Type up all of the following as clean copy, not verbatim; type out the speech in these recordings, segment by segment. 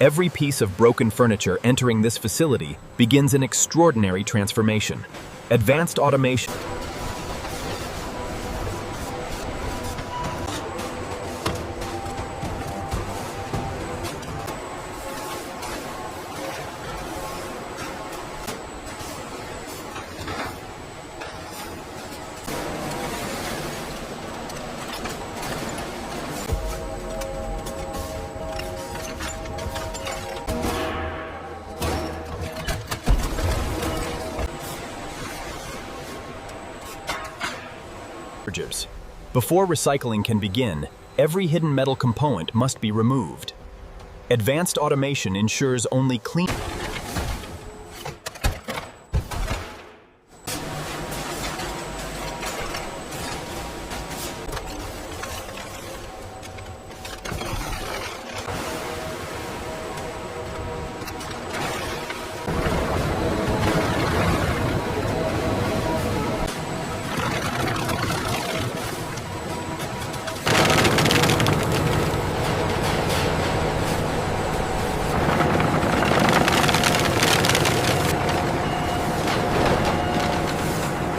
Every piece of broken furniture entering this facility begins an extraordinary transformation. Advanced automation. Before recycling can begin, every hidden metal component must be removed. Advanced automation ensures only clean.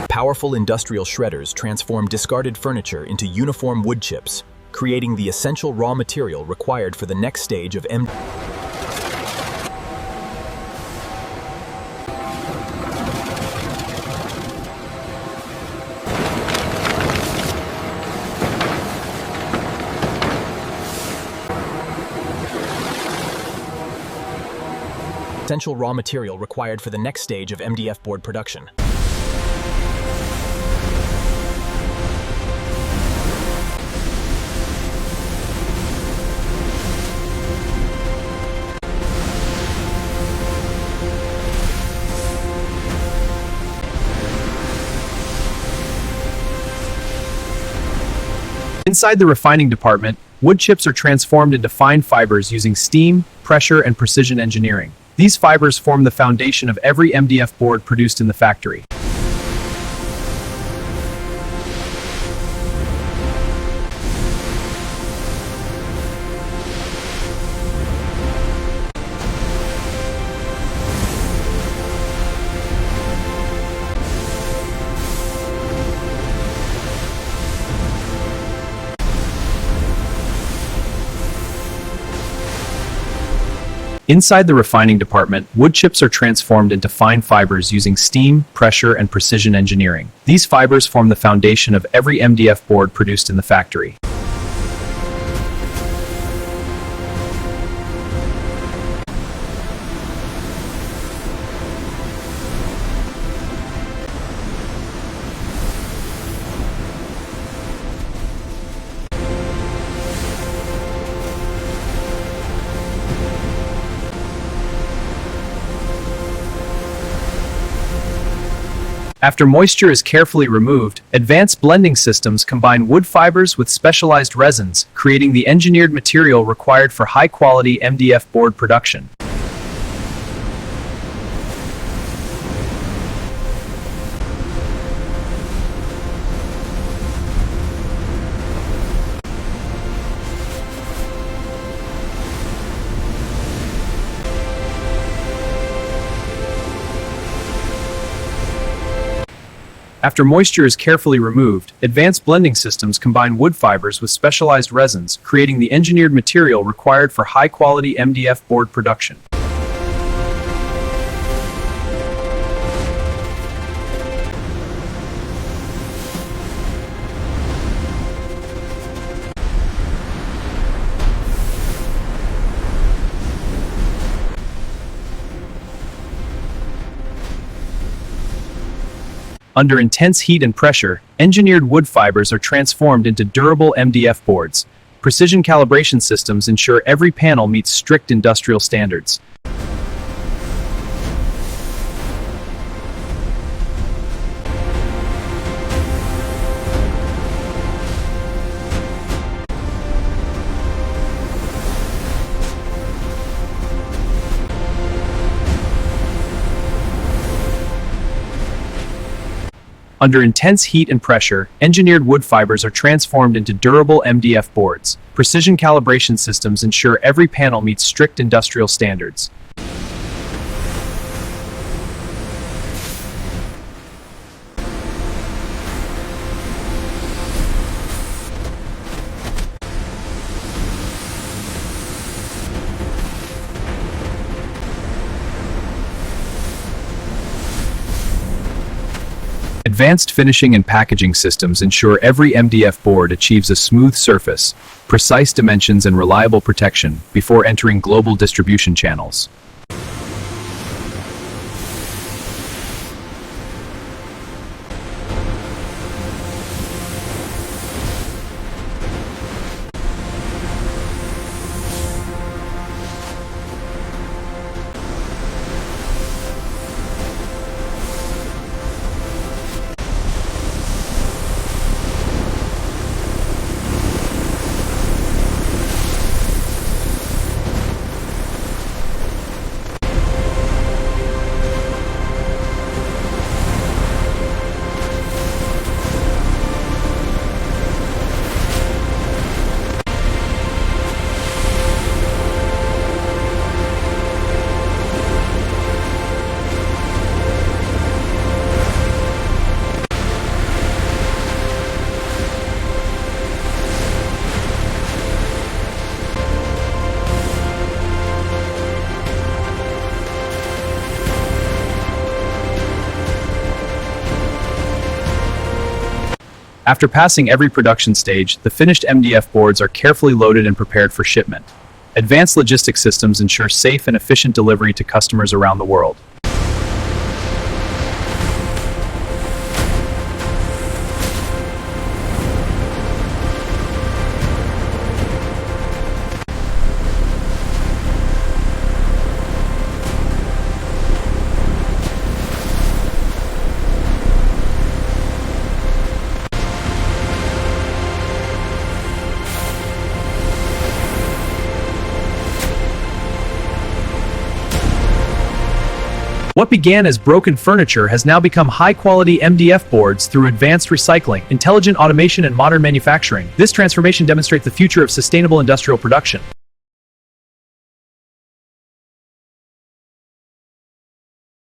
Powerful industrial shredders transform discarded furniture into uniform wood chips, creating the essential raw material required for the next stage of MDF board production. Inside the refining department, wood chips are transformed into fine fibers using steam, pressure, and precision engineering. These fibers form the foundation of every MDF board produced in the factory. Inside the refining department, wood chips are transformed into fine fibers using steam, pressure, and precision engineering. These fibers form the foundation of every MDF board produced in the factory. After moisture is carefully removed, advanced blending systems combine wood fibers with specialized resins, creating the engineered material required for high-quality MDF board production. After moisture is carefully removed, advanced blending systems combine wood fibers with specialized resins, creating the engineered material required for high-quality MDF board production. Under intense heat and pressure, engineered wood fibers are transformed into durable MDF boards. Precision calibration systems ensure every panel meets strict industrial standards. Under intense heat and pressure, engineered wood fibers are transformed into durable MDF boards. Precision calibration systems ensure every panel meets strict industrial standards. Advanced finishing and packaging systems ensure every MDF board achieves a smooth surface, precise dimensions, and reliable protection before entering global distribution channels. After passing every production stage, the finished MDF boards are carefully loaded and prepared for shipment. Advanced logistics systems ensure safe and efficient delivery to customers around the world. What began as broken furniture has now become high-quality MDF boards through advanced recycling, intelligent automation, and modern manufacturing. This transformation demonstrates the future of sustainable industrial production.